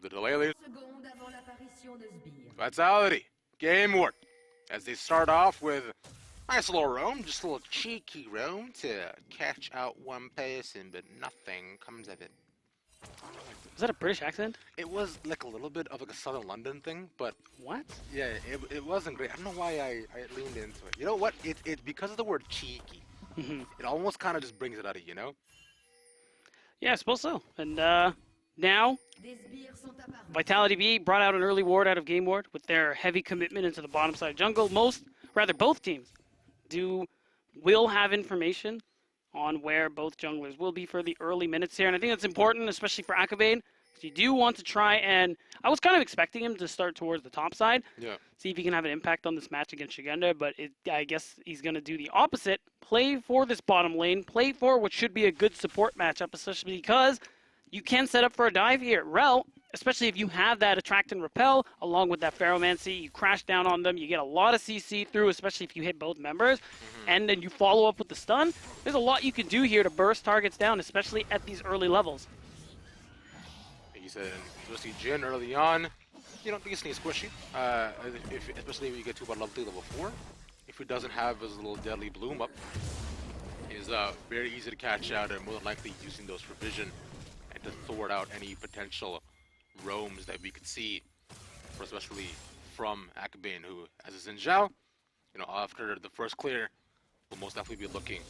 the delay. Vitality, GameWard, as they start off with a nice little roam, just a little cheeky roam to catch out one person, but nothing comes of it. Was that a British accent? It was like a little bit of like a Southern London thing, but what? Yeah, it wasn't great. I don't know why I leaned into it. You know what? It's because of the word cheeky. It almost kind of just brings it out of you, know? Yeah, I suppose so. And now, Vitality.Bee brought out an early ward out of GameWard with their heavy commitment into the bottom side jungle. Both teams will have information on where both junglers will be for the early minutes here. And I think that's important, especially for Akabane, because you do want to try and... I was kind of expecting him to start towards the top side. Yeah. See if he can have an impact on this match against Shigenda, but I guess he's going to do the opposite. Play for this bottom lane. Play for what should be a good support matchup, especially because you can set up for a dive here. Rel, especially if you have that attract and repel, along with that Ferromancy, you crash down on them, you get a lot of CC through, especially if you hit both members, and then you follow up with the stun. There's a lot you can do here to burst targets down, especially at these early levels. Like you said, especially Jin early on, you don't think it's squishy, especially when you get to about level 3, level 4. If he doesn't have his little deadly bloom up, is very easy to catch out and more than likely using those for vision and to thwart out any potential roams that we could see, especially from Akabane, who, as a Xin Zhao, after the first clear, will most definitely be looking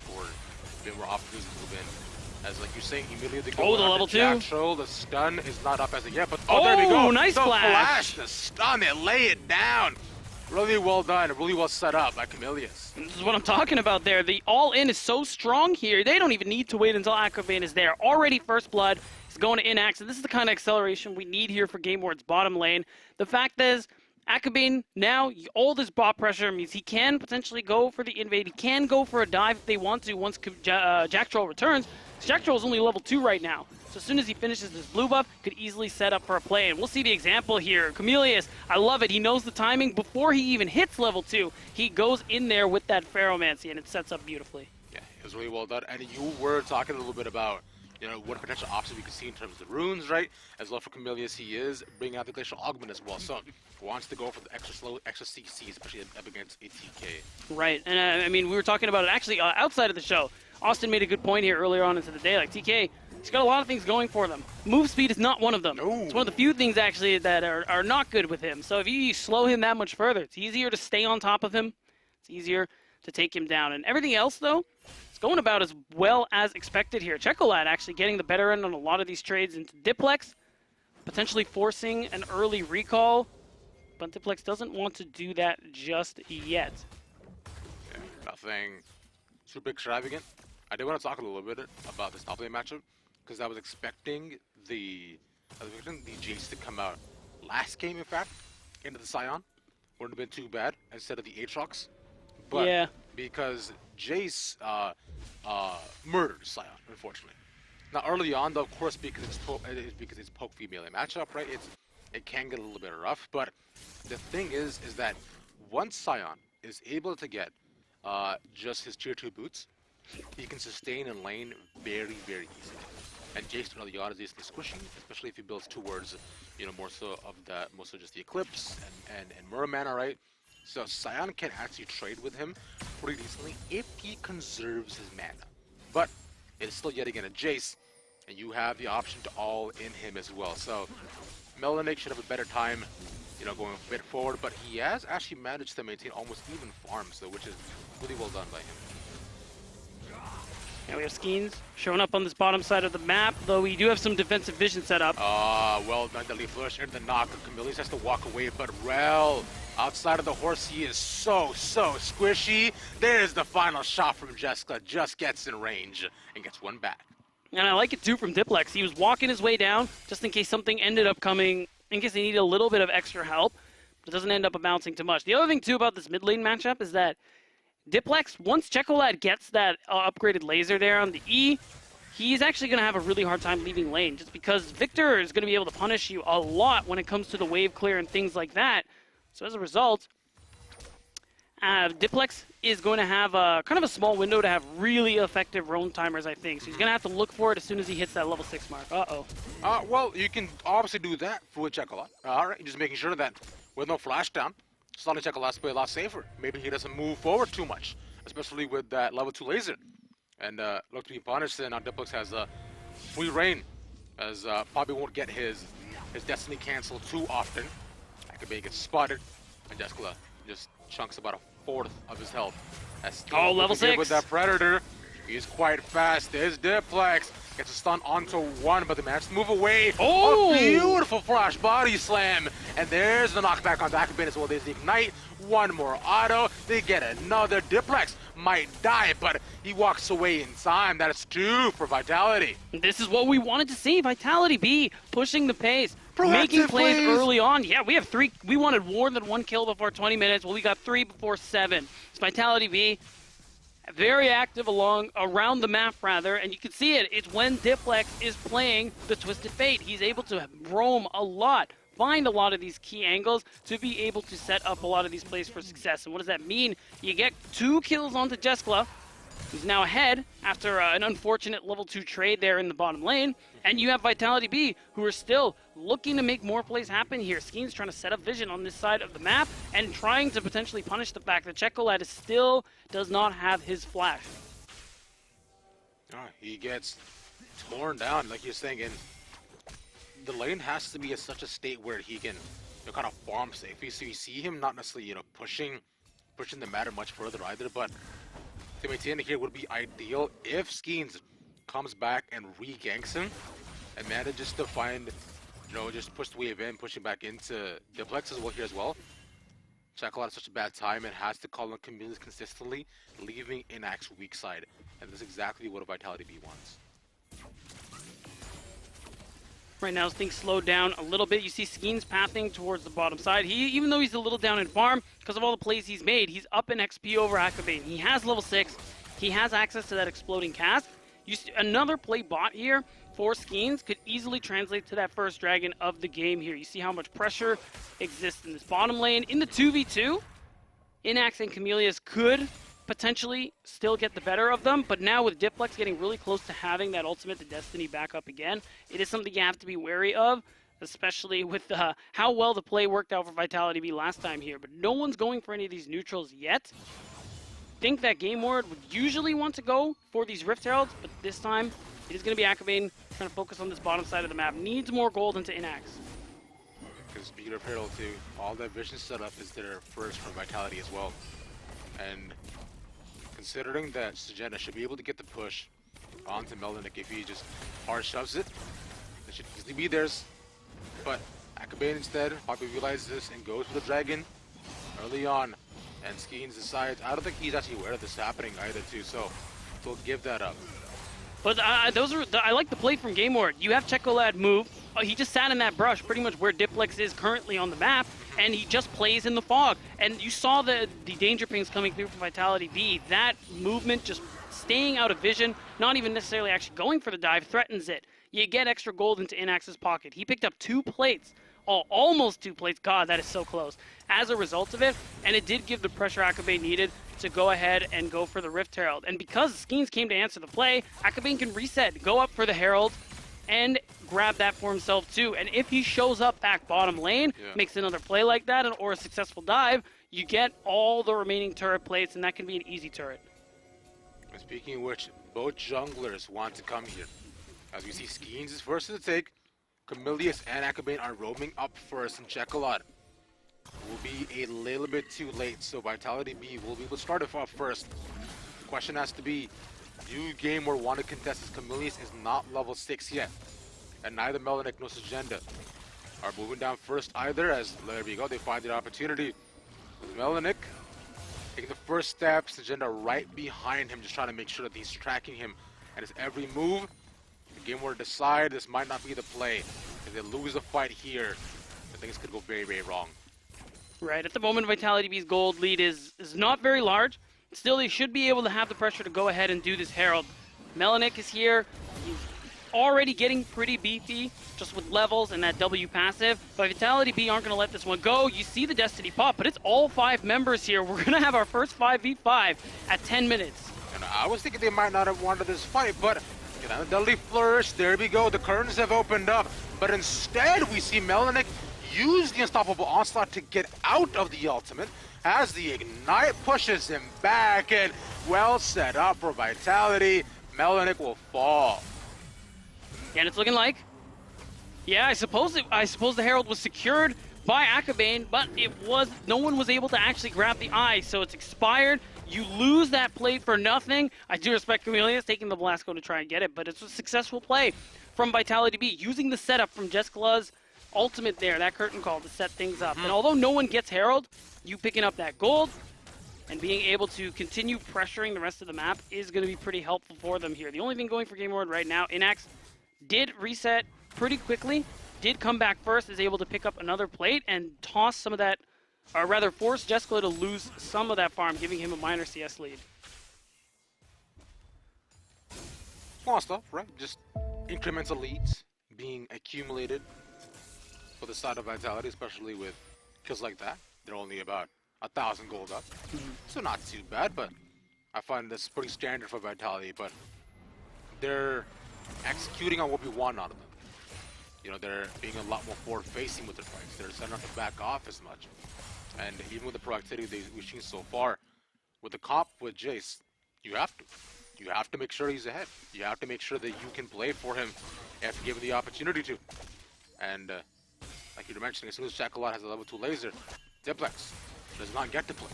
for a bit more opportunities to move in. As like you're saying, immediately they go the level 2. The stun is not up as of yet, but there we go. Nice flash. The stun, they lay it down. Really well done, really well set up by Camilius. This is what I'm talking about there. The all-in is so strong here, they don't even need to wait until Akabane is there. Already first blood is going to Inax, and this is the kind of acceleration we need here for GameWard's bottom lane. The fact is, Akabane now, all this bot pressure means he can potentially go for the invade. He can go for a dive if they want to once Jack Troll returns. Jack Troll is only level 2 right now. So as soon as he finishes his blue buff, could easily set up for a play. And we'll see the example here. Camilius, I love it. He knows the timing. Before he even hits level 2, he goes in there with that Ferromancy, and it sets up beautifully. Yeah, it was really well done. And you were talking a little bit about what potential options we could see in terms of the runes, right? As well for Camilius, he is bringing out the Glacial Augment as well. So he wants to go for the extra slow, extra CC, especially up against a TK. Right, and I mean, we were talking about it actually outside of the show. Austin made a good point here earlier on into the day. Like, TK, he's got a lot of things going for them. Move speed is not one of them. No. It's one of the few things, actually, that are not good with him. So if you slow him that much further, it's easier to stay on top of him. It's easier to take him down. And everything else, though, it's going about as well as expected here. Checolad actually getting the better end on a lot of these trades into Diplex, potentially forcing an early recall. But Diplex doesn't want to do that just yet. Yeah, nothing super extravagant. I did want to talk a little bit about this top lane matchup because I was expecting the Jace to come out last game, in fact, into the Scion. Wouldn't have been too bad instead of the Aatrox. But yeah, because Jace murdered Scion, unfortunately. Now early on, though, of course, because it's poke female matchup, right? It can get a little bit rough. But the thing is that once Scion is able to get just his tier 2 boots, he can sustain in lane very, very easily. And Jace early on is easily squishy, especially if he builds towards, more so just the Eclipse and Mura mana, right? So Scion can actually trade with him pretty decently if he conserves his mana. But it's still yet again a Jace, and you have the option to all in him as well. So Melanik should have a better time, going a bit forward, but he has actually managed to maintain almost even farms, though, which is really well done by him. Yeah, we have Skeens showing up on this bottom side of the map, though we do have some defensive vision set up. Well done, the leaf flush into the knock. Camillus has to walk away, but Rel, outside of the horse, he is so squishy. There's the final shot from Jessica, just gets in range and gets one back. And I like it too from Diplex. He was walking his way down just in case something ended up coming, in case they needed a little bit of extra help, but it doesn't end up amounting to much. The other thing too about this mid lane matchup is that Diplex, once Checolad gets that upgraded laser there on the E, he's actually going to have a really hard time leaving lane, just because Victor is going to be able to punish you a lot when it comes to the wave clear and things like that. So as a result, Diplex is going to have a kind of a small window to have really effective roam timers, I think. So he's going to have to look for it as soon as he hits that level 6 mark. Uh-oh. Well, you can obviously do that with Chocolat. All right, just making sure that with no flash down, Stalling Chocolat's play a lot safer. Maybe he doesn't move forward too much, especially with that level 2 laser. And look to be punished, and now Diplex has free reign, as probably won't get his Destiny canceled too often. Akabe gets spotted, and Jessica just chunks about a fourth of his health. Oh, level 6 with that Predator. He's quite fast. There's Diplex. Gets a stun onto one, but they managed to move away. Oh! A beautiful flash body slam. And there's the knockback on Akabin as well. There's the Ignite. One more auto. They get another. Diplex might die, but he walks away in time. That is 2 for Vitality. This is what we wanted to see. Vitality.Bee pushing the pace. Making plays early on. Yeah, we have 3. We wanted more than 1 kill before 20 minutes. Well, we got 3 before 7. It's Vitality.Bee very active around the map, rather, and you can see it. It's when Diplex is playing the Twisted Fate. He's able to roam a lot, find a lot of these key angles to be able to set up a lot of these plays for success. And what does that mean? You get 2 kills onto Jeskla, who's now ahead after an unfortunate level 2 trade there in the bottom lane. And you have Vitality.Bee, who are still looking to make more plays happen here. Skeen's trying to set up vision on this side of the map and trying to potentially punish the fact that Chocolat still does not have his flash. He gets torn down, like you're saying, and the lane has to be in such a state where he can kind of farm safely. So you see him not necessarily pushing the matter much further either, but to maintain it here would be ideal if Skeens comes back and re-ganks him and manages to find, just push the wave in, pushing back into Diplex as well here as well. Chocolat at such a bad time and has to call on Camille's consistently, leaving Inax's weak side. And this is exactly what a Vitality.Bee wants. Right now, things slowed down a little bit. You see Skeens pathing towards the bottom side. Even though he's a little down in farm, because of all the plays he's made, he's up in XP over Akabane. He has level 6. He has access to that exploding cast. You see, another play bot here for Skeens could easily translate to that first dragon of the game here. You see how much pressure exists in this bottom lane. In the 2v2, Inax and Chameleus could potentially still get the better of them, but now with Diplex getting really close to having that ultimate to Destiny back up again, it is something you have to be wary of, especially with how well the play worked out for Vitality.Bee last time here. But no one's going for any of these neutrals yet. I think that GameWard would usually want to go for these Rift Heralds, but this time it is going to be Akabane trying to focus on this bottom side of the map. Needs more gold into Inax. Because speaking of Herald too, all that vision setup is there first for Vitality as well. And considering that Sagenta should be able to get the push onto Melanik if he just hard shoves it, it should easily be theirs. But Akabane instead probably realizes this and goes for the dragon early on. And Skeens decides, I don't think he's actually aware of this happening either too, so we'll give that up. But I like the play from GameWard. You have Chocolat move. He just sat in that brush, pretty much where Diplex is currently on the map, and he just plays in the fog. And you saw the danger pings coming through from Vitality.Bee. That movement, just staying out of vision, not even necessarily actually going for the dive, threatens it. You get extra gold into Inax's pocket. He picked up 2 plates. Oh, almost 2 plates. God, that is so close. As a result of it, and it did give the pressure Akabane needed to go ahead and go for the Rift Herald. And because Skeens came to answer the play, Akabane can reset, go up for the Herald, and grab that for himself too. And if he shows up back bottom lane, makes another play like that, or a successful dive, you get all the remaining turret plates, and that can be an easy turret. And speaking of which, both junglers want to come here. As we see, Skeens is first to the take. Camilleus and Akabane are roaming up first, and Chocolat will be a little bit too late, so Vitality.Bee will be able to start off first. The question has to be, do GameWard want to contest as Camilleus is not level 6 yet, and neither Melanik nor Sagenta are moving down first either, as there we go, they find the opportunity. With Melanik taking the first step, Sagenta right behind him, just trying to make sure that he's tracking him, and his every move. The GameWard decide this might not be the play. If they lose the fight here, I think this could go very, very wrong. Right, at the moment, Vitality.Bee's gold lead is not very large. Still, they should be able to have the pressure to go ahead and do this Herald. Melanik is here. He's already getting pretty beefy just with levels and that W passive, but Vitality.Bee aren't going to let this one go. You see the Destiny pop, but it's all 5 members here. We're going to have our first 5v5 at 10 minutes. And I was thinking they might not have wanted this fight, but the deadly flourish, there we go, the curtains have opened up. But instead, we see Melanic use the unstoppable onslaught to get out of the ultimate as the ignite pushes him back, and well set up for Vitality. Melanic will fall. And it's looking like, yeah, I suppose the Herald was secured by Akabane, but no one was able to actually grab the eye, so it's expired. You lose that plate for nothing. I do respect Camelius taking the Blasco to try and get it, but it's a successful play from Vitality.Bee, using the setup from Jeskala's ultimate there, that curtain call to set things up. And although no one gets Herald, you picking up that gold and being able to continue pressuring the rest of the map is going to be pretty helpful for them here. The only thing going for GameWard right now, Inax did reset pretty quickly, did come back first, is able to pick up another plate and toss some of that, or rather force Jeskala to lose some of that farm, giving him a minor CS lead. Small stuff, right? Just incremental leads being accumulated for the side of Vitality, especially with kills like that. They're only about 1,000 gold up, so not too bad, but I find this pretty standard for Vitality, but they're executing on what we want out of them. You know, they're being a lot more forward-facing with their fights. They're starting not to back off as much. And even with the productivity we've seen so far, with the comp with Jace, you have to make sure he's ahead. You have to make sure that you can play for him if given the opportunity to. And like you were mentioning, as soon as Chakalot has a level 2 laser, Diplex does not get to play.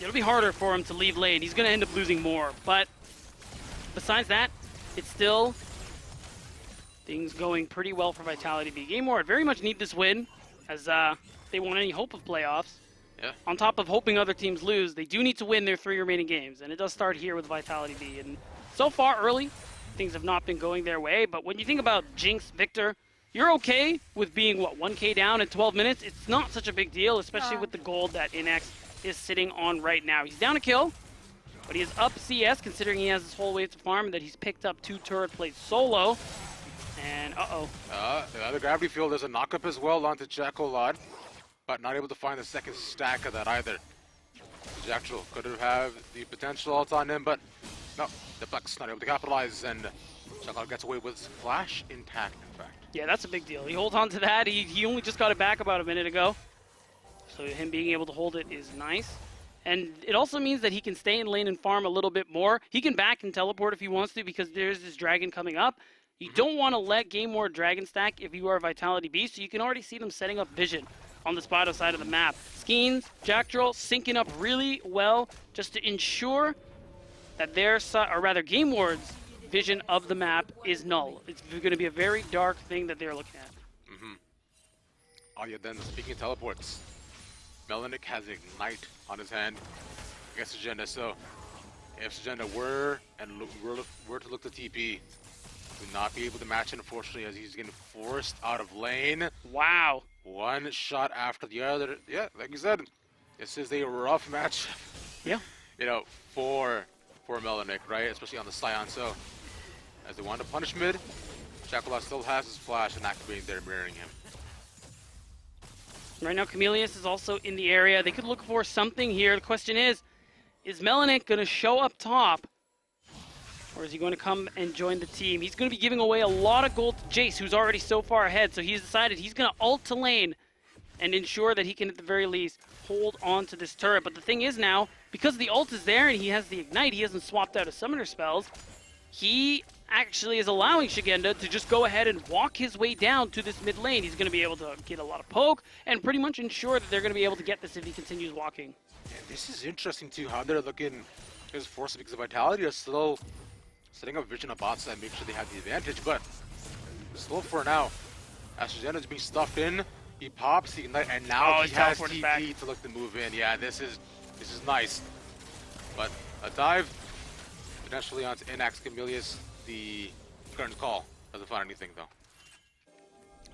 It'll be harder for him to leave lane. He's going to end up losing more. But besides that, it's still things going pretty well for Vitality.Bee. GameWard very much need this win as they want any hope of playoffs. Yeah. On top of hoping other teams lose, they do need to win their 3 remaining games. And it does start here with Vitality.Bee. And so far early, things have not been going their way. But when you think about Jinx, Victor, you're okay with being, what, 1k down in 12 minutes? It's not such a big deal, especially with the gold that Inax is sitting on right now. He's down a kill, but he is up CS, considering he has this whole wave to farm, and that he's picked up 2 turret plates solo. And, the other gravity field is a knock-up as well onto Chakalot, but not able to find the second stack of that either. Jackal could have had the potential ult on him, but no, the Flex not able to capitalize, and Chakalot gets away with his flash intact, in fact. Yeah, that's a big deal. He holds on to that. He only just got it back about a minute ago. So him being able to hold it is nice. And it also means that he can stay in lane and farm a little bit more. He can back and teleport if he wants to, because there's this dragon coming up. You don't want to let GameWard dragon stack if you are Vitality.Bee, so you can already see them setting up vision on the Spado side of the map. Skeens, Jackdrill syncing up really well just to ensure that their side, or rather GameWard's vision of the map is null. It's going to be a very dark thing that they're looking at. Oh yeah, then speaking of teleports, Melanic has Ignite on his hand against Agenda, so if Agenda were to look to TP, would not be able to match it, unfortunately, as he's getting forced out of lane. Wow. One shot after the other. Yeah, like you said, this is a rough match. Yeah. You know, for Melanic, right? Especially on the Scion. So, as they want to punish mid, Chakalot still has his flash and Akabane there mirroring him. Right now, Camelius is also in the area. They could look for something here. The question is Melanic going to show up top? Or is he going to come and join the team? He's going to be giving away a lot of gold to Jace, who's already so far ahead. So he's decided he's going to ult to lane and ensure that he can, at the very least, hold on to this turret. But the thing is now, because the ult is there and he has the Ignite, he hasn't swapped out his summoner spells, he actually is allowing Shigenda to just go ahead and walk his way down to this mid lane. He's going to be able to get a lot of poke and pretty much ensure that they're going to be able to get this if he continues walking. Yeah, this is interesting, too, how they're looking as forces, because of Vitality are still setting up vision on bot side, make sure they have the advantage, but slow for now. As Shigenda's being stuffed in, he pops the Ignite, and now he has TP to look to move in. Yeah, this is nice. But a dive, potentially onto Inax. Camelius, the current call. Doesn't find anything, though.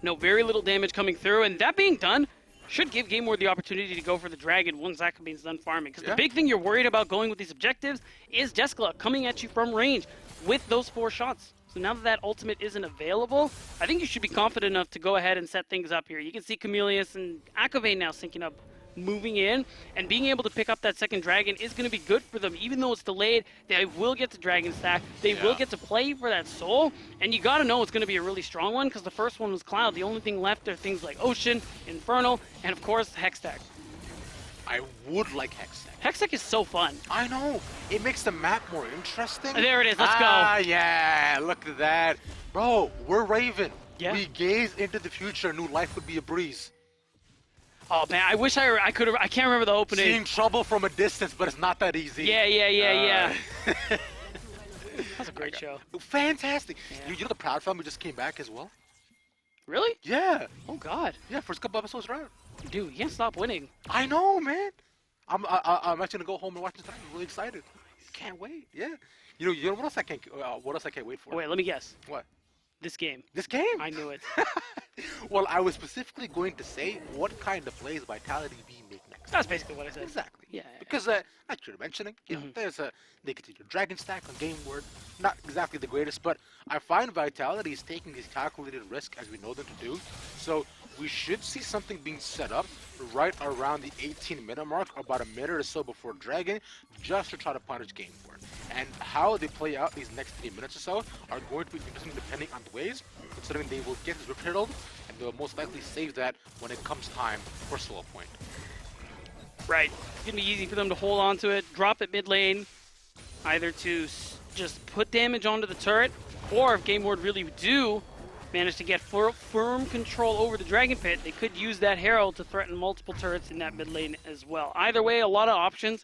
No, very little damage coming through, and that being done, should give GameWard the opportunity to go for the dragon once Akabane's done farming. Because the big thing you're worried about going with these objectives is Jeskala coming at you from range with those 4 shots. So now that that ultimate isn't available, I think you should be confident enough to go ahead and set things up here. You can see Chameleus and Akavane now syncing up, moving in, and being able to pick up that second dragon is going to be good for them. Even though it's delayed, they will get to dragon stack. They will get to play for that soul, and you got to know it's going to be a really strong one because the first one was Cloud. The only thing left are things like Ocean, Infernal, and of course Hextech. I would like Hextech. Hextech is so fun. I know. It makes the map more interesting. There it is. Let's go. Ah, yeah. Look at that. Bro, we're Raven. Yeah. We gaze into the future. New life would be a breeze. Oh, man. I wish I could have. I can't remember the opening. Seeing trouble from a distance, but it's not that easy. Yeah. That's a great show. Fantastic. Yeah. You know the Proud family just came back as well? Really? Yeah. Oh, God. Yeah, first couple episodes are out. Dude, you can't stop winning. I know, man. I'm actually gonna go home and watch this tonight. I'm really excited. Can't wait. Yeah. You know what else I can't wait for? Oh, wait, let me guess. What? This game. This game? I knew it. Well, I was specifically going to say what kind of plays Vitality.Bee make next. That's basically what I said. Exactly. Yeah. Because like you're mentioning, you know, they continue Dragon Stack on GameWard. Not exactly the greatest, but I find Vitality is taking these calculated risks as we know them to do. So we should see something being set up right around the 18-minute mark, about a minute or so before Dragon, just to try to punish GameWard. And how they play out these next 3 minutes or so are going to be interesting depending on the ways, considering they will get this rip hurdled, and they'll most likely save that when it comes time for slow point. Right. It's going to be easy for them to hold on to it, drop it mid lane, either to just put damage onto the turret, or if GameWard really do manage to get firm control over the Dragon Pit, they could use that Herald to threaten multiple turrets in that mid lane as well. Either way, a lot of options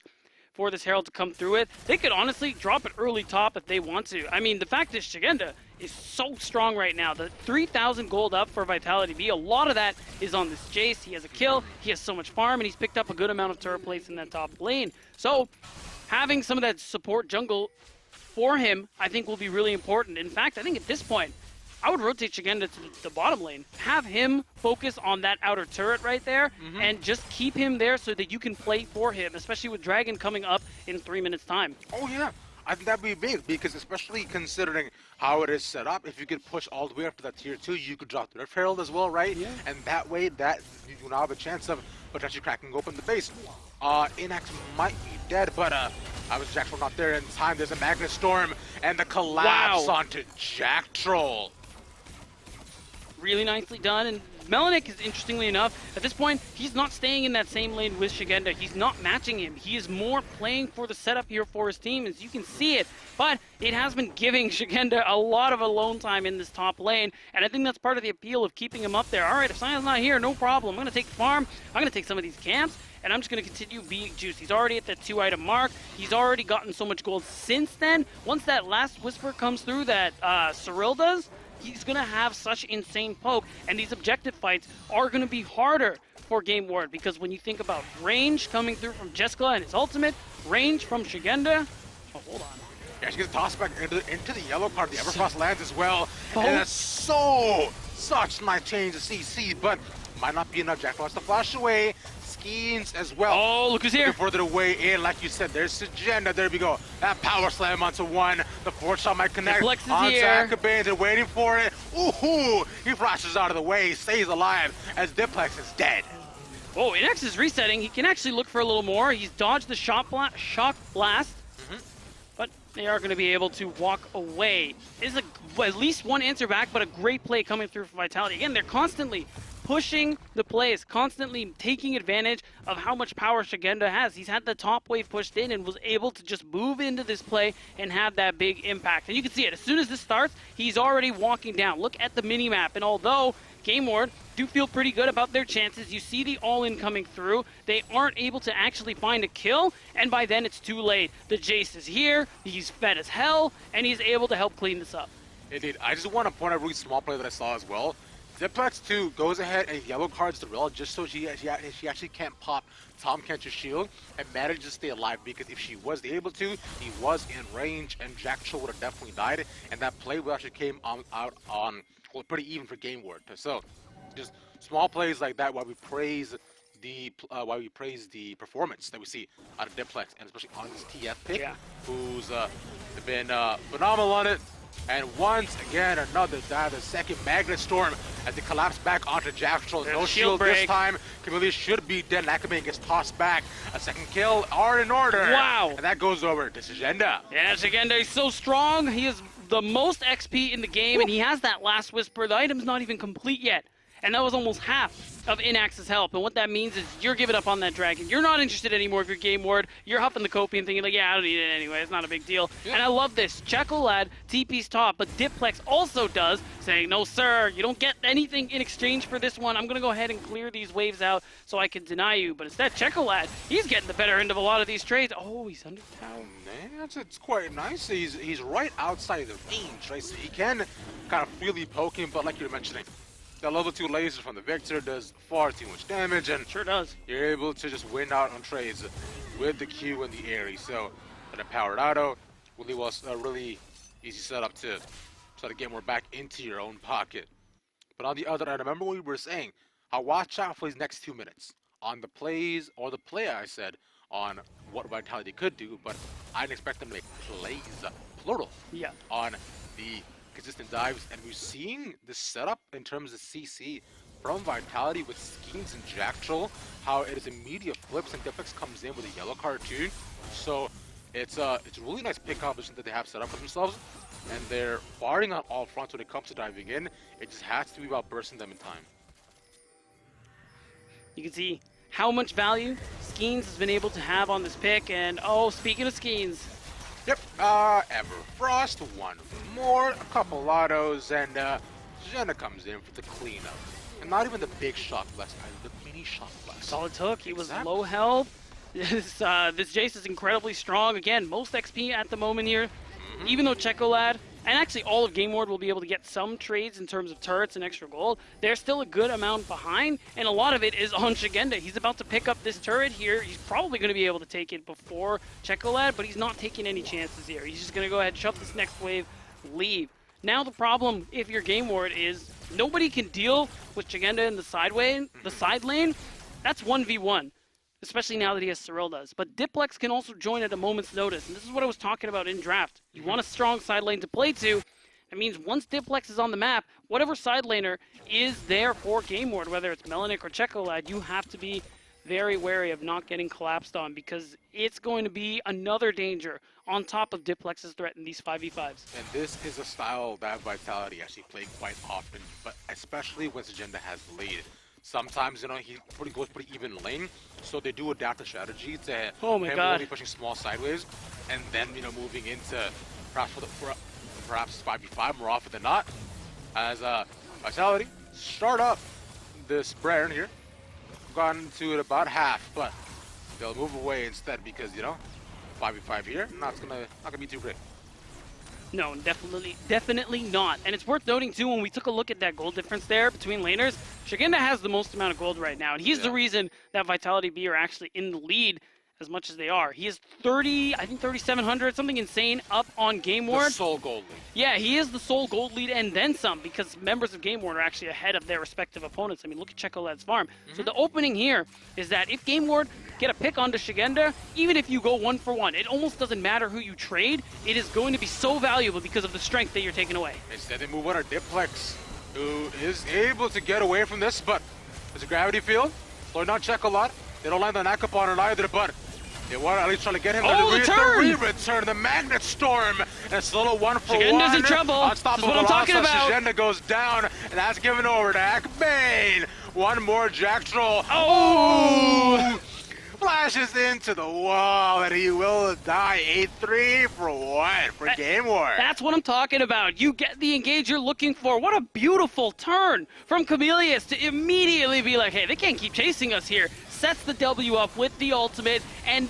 for this Herald to come through it. They could honestly drop it early top if they want to. I mean, the fact is Shigenda is so strong right now. The 3,000 gold up for Vitality.Bee, a lot of that is on this Jace. He has a kill, he has so much farm, and he's picked up a good amount of turret plates in that top lane. So having some of that support jungle for him, I think will be really important. In fact, I think at this point, I would rotate Shigenda to the bottom lane. Have him focus on that outer turret right there, and just keep him there so that you can play for him, especially with Dragon coming up in 3 minutes' time. Oh, yeah. I think that'd be big, because especially considering how it is set up, if you could push all the way up to that tier 2, you could drop the Rift Herald as well, right? Yeah. And that way, that you now have a chance of potentially cracking open the base. Inax might be dead, but I was Jack Troll not there in time. There's a Magnet Storm, and the collapse onto Jack Troll. Really nicely done, and Melanik is, interestingly enough, at this point, he's not staying in that same lane with Shigenda. He's not matching him. He is more playing for the setup here for his team, as you can see it. But it has been giving Shigenda a lot of alone time in this top lane, and I think that's part of the appeal of keeping him up there. All right, if Sion's not here, no problem. I'm going to take the farm. I'm going to take some of these camps, and I'm just going to continue being juiced. He's already at that 2-item mark. He's already gotten so much gold since then. Once that last Whisper comes through that Cyril does, he's going to have such insane poke, and these objective fights are going to be harder for GameWard, because when you think about range coming through from Jessica and his ultimate, range from Shigenda, oh, hold on. Yeah, she gets tossed back into the yellow card. The Everfrost lands as well, and that's such nice change to CC, but might not be enough. Jack Frost to flash away. Skeens as well. Oh, look who's here. Further away in, like you said, there's Agenda. There we go. That power slam onto one. The fourth shot might connect. Flex is onto here. Akabane. They're waiting for it. Ooh, he flashes out of the way, stays alive as Diplex is dead. Oh, Inex is resetting. He can actually look for a little more. He's dodged the shock blast. But they are going to be able to walk away. This is at least one answer back, but a great play coming through for Vitality. Again, they're constantly pushing the plays, constantly taking advantage of how much power Shigenda has. He's had the top wave pushed in and was able to just move into this play and have that big impact. And you can see it. As soon as this starts, he's already walking down. Look at the mini-map. And although GameWard do feel pretty good about their chances, you see the all-in coming through. They aren't able to actually find a kill, and by then it's too late. The Jace is here, he's fed as hell, and he's able to help clean this up. Indeed. I just want to point out a really small play that I saw as well. Diplex 2 goes ahead and yellow cards the Rill just so she actually can't pop Tom Kench's shield and manages to stay alive, because if she was able to, he was in range and Jack Troll would have definitely died, and that play would actually came out on well, pretty even for GameWard. So just small plays like that while we praise the performance that we see out of Diplex, and especially on this TF pick, who's been phenomenal on it. And once again, another dive, the second Magnet Storm as they collapse back onto Jackal. No shield this time. Camille should be dead. Nakame gets tossed back. A second kill are in order. Wow. And that goes over to Shigenda. Yeah, Shigenda is so strong. He is the most XP in the game, and he has that last whisper. The item's not even complete yet. And that was almost half of Inax's help. And what that means is you're giving up on that dragon. You're not interested anymore if you're GameWard. You're huffing the Kopi and thinking, like, yeah, I don't need it anyway. It's not a big deal. Yeah. And I love this. Chocolad TP's top, but Diplex also does, saying, no, sir, you don't get anything in exchange for this one. I'm going to go ahead and clear these waves out so I can deny you. But instead, Chocolad, he's getting the better end of a lot of these trades. Oh, he's under tower. Man, it's quite nice. He's right outside the range, right? So he can kind of freely poke him, but like you're mentioning, the level 2 laser from the Victor does far too much damage, and sure does. You're able to just win out on trades with the Q and the Aerie. So, an empowered auto really was a really easy setup to try to get more back into your own pocket. But on the other end, remember what we were saying, I'll watch out for these next 2 minutes on the plays, or the play I said, on what Vitality could do, but I didn't expect them to make plays, plural, on the consistent dives, and we're seeing this setup in terms of CC from Vitality with Schemes and Jackal, how it is immediate flips and Diplex comes in with a yellow card too. So it's a really nice pick composition that they have set up for themselves, and they're firing on all fronts when it comes to diving in. It just has to be about bursting them in time. You can see how much value Skeens has been able to have on this pick, and oh, speaking of Skeens, yep, Everfrost, one more, a couple autos, and Jenna comes in for the cleanup. And not even the big shot blast, the mini shot blast. Solid hook, he was low health. This Jace is incredibly strong. Again, most XP at the moment here. Even though Chocolad, and actually all of GameWard will be able to get some trades in terms of turrets and extra gold, they're still a good amount behind, and a lot of it is on Shigenda. He's about to pick up this turret here. He's probably going to be able to take it before Chocolad, but he's not taking any chances here. He's just going to go ahead, shove this next wave, leave. Now the problem, if you're GameWard, is nobody can deal with Shigenda in the side lane. That's 1v1. Especially now that he has Cyrildas. But Diplex can also join at a moment's notice. And this is what I was talking about in draft. You want a strong side lane to play to. That means once Diplex is on the map, whatever side laner is there for GameWard, whether it's Melanic or Chocolad, you have to be very wary of not getting collapsed on, because it's going to be another danger on top of Diplex's threat in these 5v5s. And this is a style that Vitality actually play quite often, but especially when Agenda has the lead. Sometimes, you know, he goes pretty even lane, so they do adapt the strategy to only pushing small sideways, and then, you know, moving into perhaps 5v5 more often than not. As Vitality start up this Baron here, gotten to it about half, but they'll move away instead because, you know, 5v5 here, not gonna be too great. No, definitely not. And it's worth noting, too, when we took a look at that gold difference there between laners, Shigenda has the most amount of gold right now, and he's the reason that Vitality.Bee are actually in the lead as much as they are. He is 3,700, something insane, up on GameWard. The sole gold lead. Yeah, he is the sole gold lead and then some, because members of GameWard are actually ahead of their respective opponents. I mean, look at Chocolad's farm. So the opening here is that if GameWard get a pick onto Shigenda, even if you go 1-for-1, it almost doesn't matter who you trade. It is going to be so valuable because of the strength that you're taking away. Instead, they move on our Diplex, who is able to get away from this, but there's a gravity field. Slowing down Chocolad. They don't land the knock up on it either, but they want to at least try to get him. The return, the Magnet Storm, and it's a little 1-for-1. Shigenda's in trouble. Unstoppable. That's what I'm talking about. Shigenda goes down, and that's given over to Akbane. One more Jack Troll. Oh! Flashes into the wall, and he will die. 8-3 for what? For GameWard. That's what I'm talking about. You get the engage you're looking for. What a beautiful turn from Chameleus to immediately be like, hey, they can't keep chasing us here. Sets the W up with the ultimate, and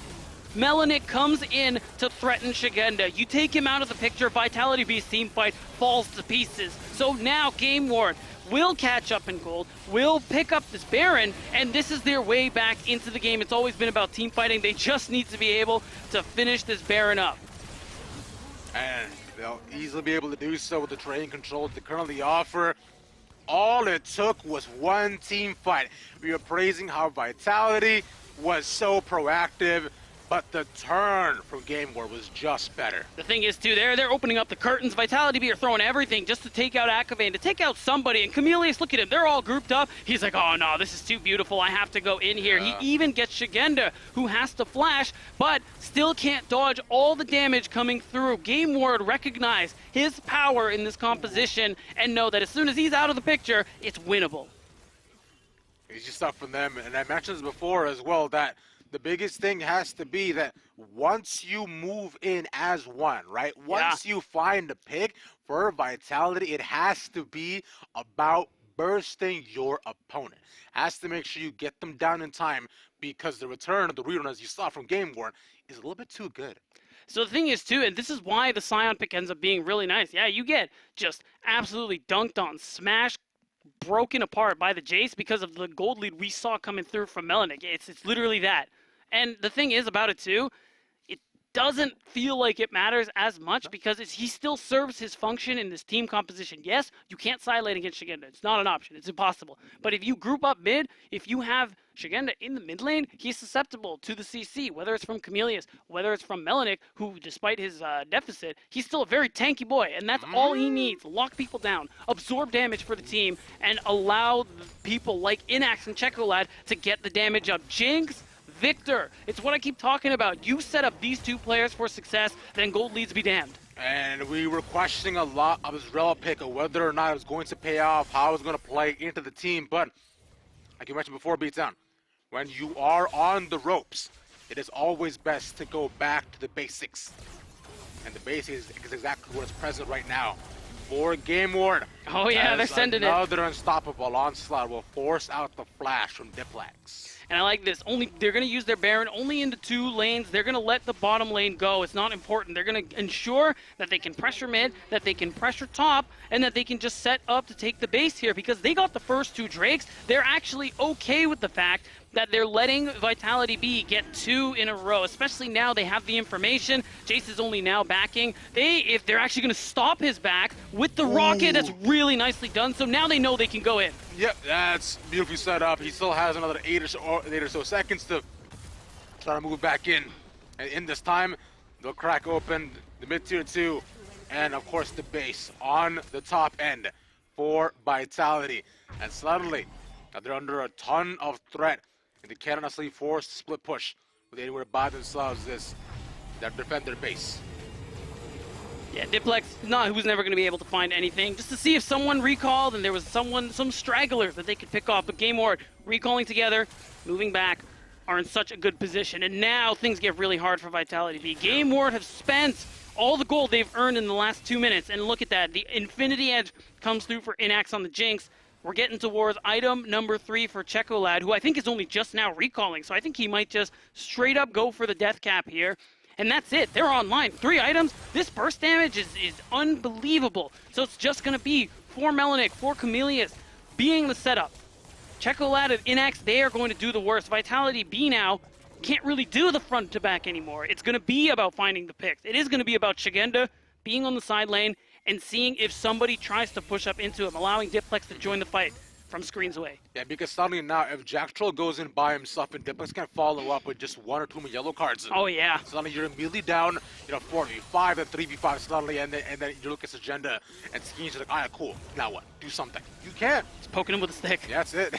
Melanic comes in to threaten Shigenda. You take him out of the picture, Vitality.Bee's team fight falls to pieces. So now GameWard will catch up in gold, will pick up this Baron, and this is their way back into the game. It's always been about team fighting. They just need to be able to finish this Baron up. And they'll easily be able to do so with the terrain control they currently offer. All it took was one team fight. We were praising how Vitality was so proactive, but the turn from GameWard was just better. The thing is, too, they're opening up the curtains. Vitality.Bee are throwing everything just to take out Akavane, to take out somebody. And Chameleus, look at him. They're all grouped up. He's like, oh, no, this is too beautiful. I have to go in here. Yeah. He even gets Shigenda, who has to flash, but still can't dodge all the damage coming through. GameWard recognize his power in this composition and know that as soon as he's out of the picture, it's winnable. Easy stuff from them. And I mentioned this before as well, that the biggest thing has to be that once you move in as one, right? Once you find a pick for Vitality, it has to be about bursting your opponent. Has to make sure you get them down in time, because the return of the rerun, as you saw from GameWard, is a little bit too good. So the thing is, too, and this is why the Sion pick ends up being really nice. Yeah, you get just absolutely dunked on, smashed, broken apart by the Jace because of the gold lead we saw coming through from Melanic. It's literally that. And the thing is about it, too, it doesn't feel like it matters as much because he still serves his function in this team composition. Yes, you can't side lane against Shigenda. It's not an option. It's impossible. But if you group up mid, if you have Shigenda in the mid lane, he's susceptible to the CC, whether it's from Chameleus, whether it's from Melanic, who, despite his deficit, he's still a very tanky boy, and that's all he needs. Lock people down, absorb damage for the team, and allow people like Inax and Checolad to get the damage up. Jinx, Victor, it's what I keep talking about. You set up these two players for success, then gold leads be damned. And we were questioning a lot of his rel pick of whether or not it was going to pay off, how it was going to play into the team. But like you mentioned before, Beatdown, when you are on the ropes, it is always best to go back to the basics. And the basics is exactly what's present right now for GameWard. Oh yeah, they're sending it. Another unstoppable onslaught will force out the flash from Diplex. And I like this. They're going to use their Baron only into 2 lanes. They're going to let the bottom lane go. It's not important. They're going to ensure that they can pressure mid, that they can pressure top, and that they can just set up to take the base here because they got the first 2 Drakes. They're actually okay with the fact that they're letting Vitality.Bee get 2 in a row, especially now they have the information. Jace is only now backing. If they're actually going to stop his back with the rocket, that's really nicely done. So now they know they can go in. Yep, that's beautifully set up. He still has another 8 or so seconds to try to move back in. And in this time, they'll crack open the mid-tier 2 and, of course, the base on the top end for Vitality. And suddenly, they're under a ton of threat. And they can't honestly force split push with anywhere by themselves this that defend their base. Yeah, Diplex, who's never going to be able to find anything, just to see if someone recalled and there was some stragglers that they could pick off. But GameWard recalling together, moving back, are in such a good position. And now things get really hard for Vitality.Bee. GameWard have spent all the gold they've earned in the last 2 minutes. And look at that. The Infinity Edge comes through for Inax on the Jinx. We're getting towards item number 3 for Checolad, who I think is only just now recalling. So I think he might just straight up go for the death cap here. And that's it. They're online. 3 items. This burst damage is unbelievable. So it's just going to be for Melanic, for Chameleus, being the setup. Checolad and Inax, they are going to do the worst. Vitality.Bee now can't really do the front to back anymore. It's going to be about finding the picks. It is going to be about Shigenda being on the side lane and seeing if somebody tries to push up into him, allowing Diplex to join the fight from screens away. Yeah, because suddenly now, if Jack Troll goes in by himself and Diplex can follow up with just 1 or 2 more yellow cards. Oh, yeah. Suddenly you're immediately down, 4v5 and 3v5 suddenly, and then you look at his agenda and Skeen's like, alright, cool, now what? Do something. You can't. It's poking him with a stick. Yeah, that's it.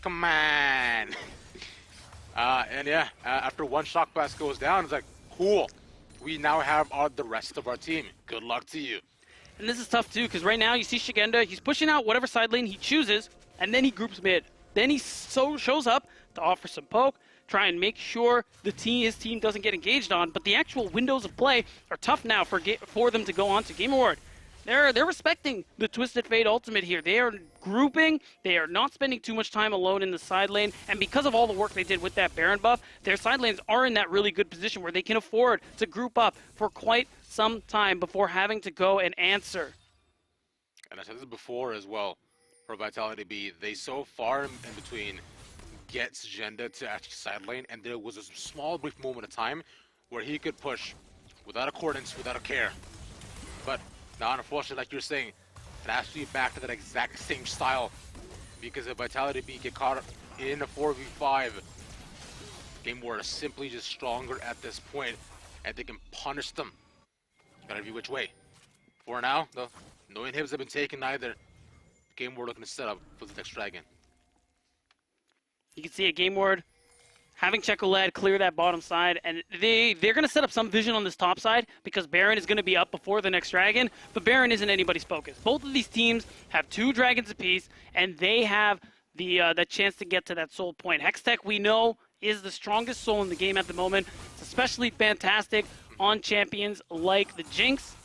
Come on. And yeah, after 1 shock blast goes down, it's like, cool. We now have the rest of our team. Good luck to you. And this is tough too, because right now you see Shigenda, he's pushing out whatever side lane he chooses, and then he groups mid. Then he shows up to offer some poke, try and make sure his team doesn't get engaged on, but the actual windows of play are tough now for them to go on to GameWard. They're respecting the Twisted Fate ultimate here. They are grouping, they are not spending too much time alone in the side lane, and because of all the work they did with that Baron buff, their side lanes are in that really good position where they can afford to group up for quite some time before having to go and answer. And I said this before as well, for Vitality.Bee, they so far in between gets Agenda to actually side lane, and there was a small brief moment of time where he could push without accordance, without a care. But now, unfortunately, like you're saying, it has to be back to that exact same style, because if Vitality.Bee get caught in a 4v5, GameWard are simply just stronger at this point, and they can punish them. Gotta be which way. For now, though, no inhibs have been taken either. GameWard looking to set up for the next dragon. You can see a GameWard having Checolad clear that bottom side, and they're going to set up some vision on this top side because Baron is going to be up before the next dragon, but Baron isn't anybody's focus. Both of these teams have 2 dragons apiece, and they have the chance to get to that soul point. Hextech, we know, is the strongest soul in the game at the moment. It's especially fantastic on champions like the Jinx,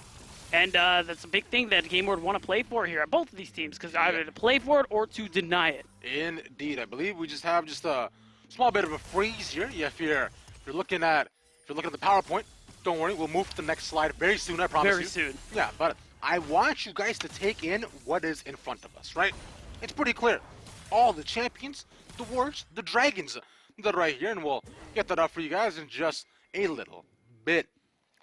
and that's a big thing that GameWard want to play for here at both of these teams, because either to play for it or to deny it. Indeed, I believe we just have a small bit of a freeze here. Yeah, if you're looking at the PowerPoint, don't worry, we'll move to the next slide very soon. I promise you. Very soon. Yeah, but I want you guys to take in what is in front of us, right? It's pretty clear. All the champions, the wards, the dragons that are right here, and we'll get that up for you guys in just a little bit.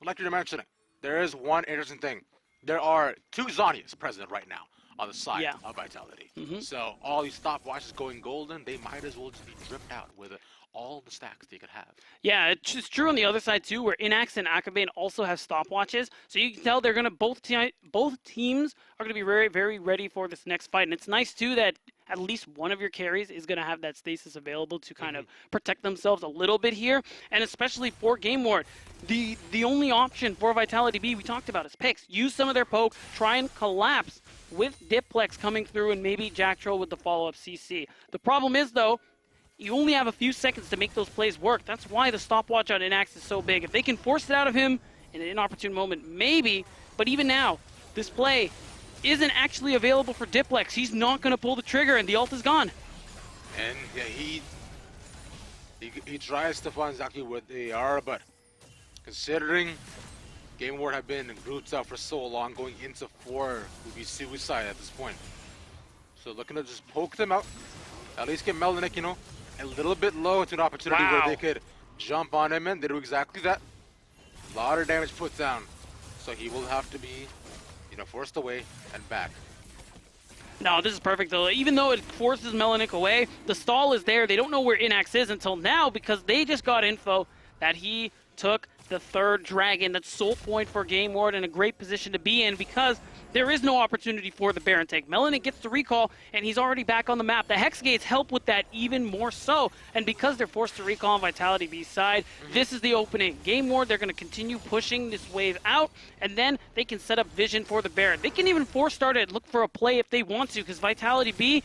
Like you're mentioning, there is one interesting thing. There are 2 Zhonya's present right now on the side of Vitality. So all these stopwatches going golden, they might as well just be dripped out with all the stacks they could have. Yeah, it's true on the other side too, where Inax and Akabane also have stopwatches. So you can tell they're gonna both teams are gonna be very, very ready for this next fight. And it's nice too that at least one of your carries is gonna have that stasis available to kind of protect themselves a little bit here. And especially for GameWard, the only option for Vitality.Bee we talked about is picks. Use some of their poke, try and collapse with Diplex coming through, and maybe Jack Troll with the follow-up CC. The problem is though, you only have a few seconds to make those plays work. That's why the stopwatch on Inax is so big. If they can force it out of him in an inopportune moment, maybe. But even now, this play isn't actually available for Diplex. He's not going to pull the trigger, and the ult is gone. And yeah, he tries to find exactly where they are, but considering GameWard have been grouped up for so long, going into 4 would be suicide at this point. So looking to just poke them out, at least get Melanik, a little bit low to an opportunity where they could jump on him, and they do exactly that. A lot of damage put down. So he will have to be, forced away and back. No, this is perfect though. Even though it forces Melanik away, the stall is there. They don't know where Inax is until now because they just got info that he took the 3rd dragon. That's soul point for GameWard, and a great position to be in because there is no opportunity for the Baron take. Melanik gets the recall, and he's already back on the map. The Hex Gates help with that even more so, and because they're forced to recall on Vitality.Bee's side, this is the opening. GameWard, they're going to continue pushing this wave out, and then they can set up vision for the Baron. They can even force start it, look for a play if they want to, because Vitality.Bee,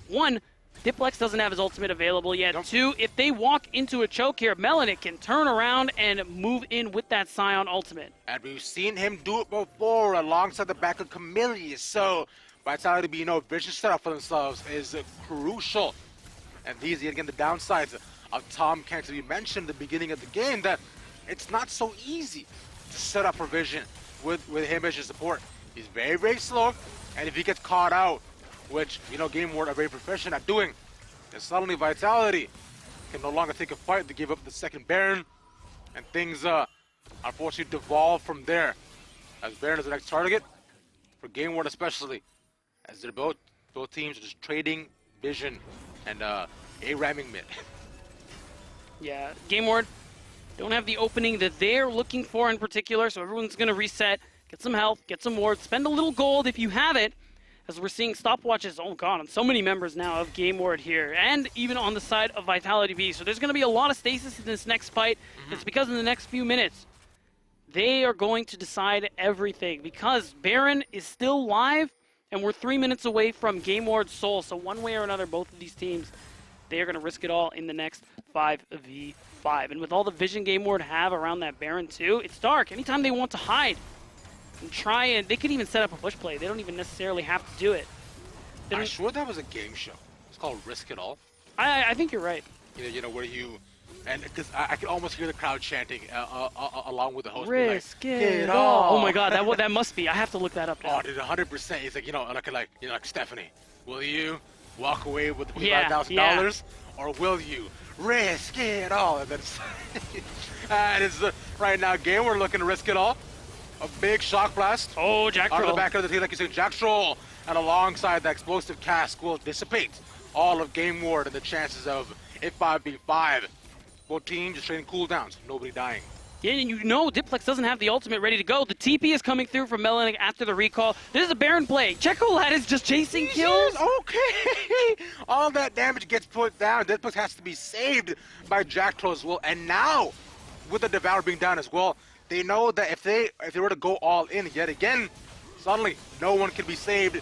1, Diplex doesn't have his ultimate available yet. 2, if they walk into a choke here, Melanik can turn around and move in with that Scion ultimate. And we've seen him do it before alongside the back of Camille. So Vitality.Bee, vision setup for themselves is crucial. And these, again, the downsides of Tom Kent, we mentioned at the beginning of the game that it's not so easy to set up for vision with him as your support. He's very, very slow, and if he gets caught out, which, GameWard are very proficient at doing, and suddenly Vitality can no longer take a fight to give up the 2nd Baron, and things unfortunately devolve from there, as Baron is the next target, for GameWard especially, as they're both teams are just trading vision and A-ramming mid. Yeah, GameWard don't have the opening that they're looking for in particular, so everyone's going to reset, get some health, get some wards, spend a little gold if you have it, as we're seeing stopwatches, oh god, on so many members now of GameWard here, and even on the side of Vitality.Bee. So there's going to be a lot of stasis in this next fight. It's because in the next few minutes, they are going to decide everything, because Baron is still live, and we're 3 minutes away from GameWard's soul. So one way or another, both of these teams, they are going to risk it all in the next 5v5. And with all the vision GameWard have around that Baron too, it's dark. Anytime they want to hide, and try, and they could even set up a push play. They don't even necessarily have to do it. I'm sure that was a game show. It's called Risk It All. I think you're right. Where you, and because I could almost hear the crowd chanting along with the host. Risk it all. Oh my god, that must be. I have to look that up now. Oh, dude, 100%. It's like Stephanie, will you walk away with the $5,000, or will you risk it all? And that's right now. GameWard looking to risk it all. A big shock blast. Oh, Jack Troll. Out of the back of the team, like you said, Jack Troll. And alongside the explosive cask will dissipate all of GameWard and the chances of it 5v5. Both teams just trading cooldowns. Nobody dying. Yeah, and you know Diplex doesn't have the ultimate ready to go. The TP is coming through from Melanin after the recall. This is a Baron play. Checolad is just chasing kills. Okay. All that damage gets put down. Diplex has to be saved by Jacktroll as well. And now, with the Devour being down as well, they know that if they were to go all in yet again, suddenly no one can be saved.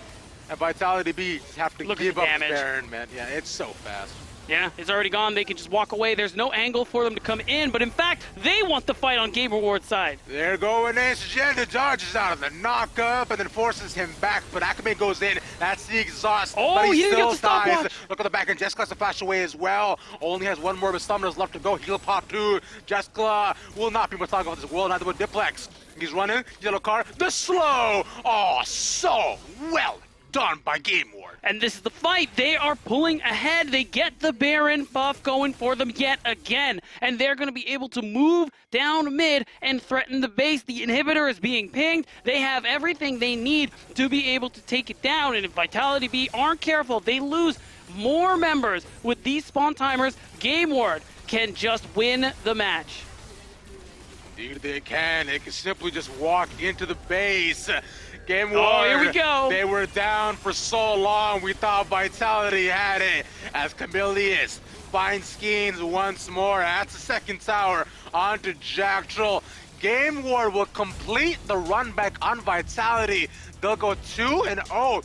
And Vitality.Bee just have to give up this Baron, man. Yeah, it's so fast. Yeah, it's already gone. They can just walk away. There's no angle for them to come in, but in fact, they want the fight on GameWard's side. They're going in. Agenda dodges out of the knock-up and then forces him back, but Akame goes in. That's the exhaust, but he didn't still get the stopwatch. dies. Look at the back, and Jessica has to flash away as well. Only has one more of his summoners left to go. He'll pop too. Jessica will not be much longer on this world, neither with Diplex. He's running. Yellow card. The slow. Oh, so well done by GameWard. And this is the fight. They are pulling ahead. They get the Baron buff going for them yet again. And they're going to be able to move down mid and threaten the base. The inhibitor is being pinged. They have everything they need to be able to take it down. And if Vitality.Bee aren't careful, they lose more members. With these spawn timers, GameWard can just win the match. Indeed they can. They can simply just walk into the base. GameWard, oh, here we go. They were down for so long, we thought Vitality had it. As Camillus finds Skeens once more. That's the second tower onto Jacktroll. GameWard will complete the run back on Vitality. They'll go 2-0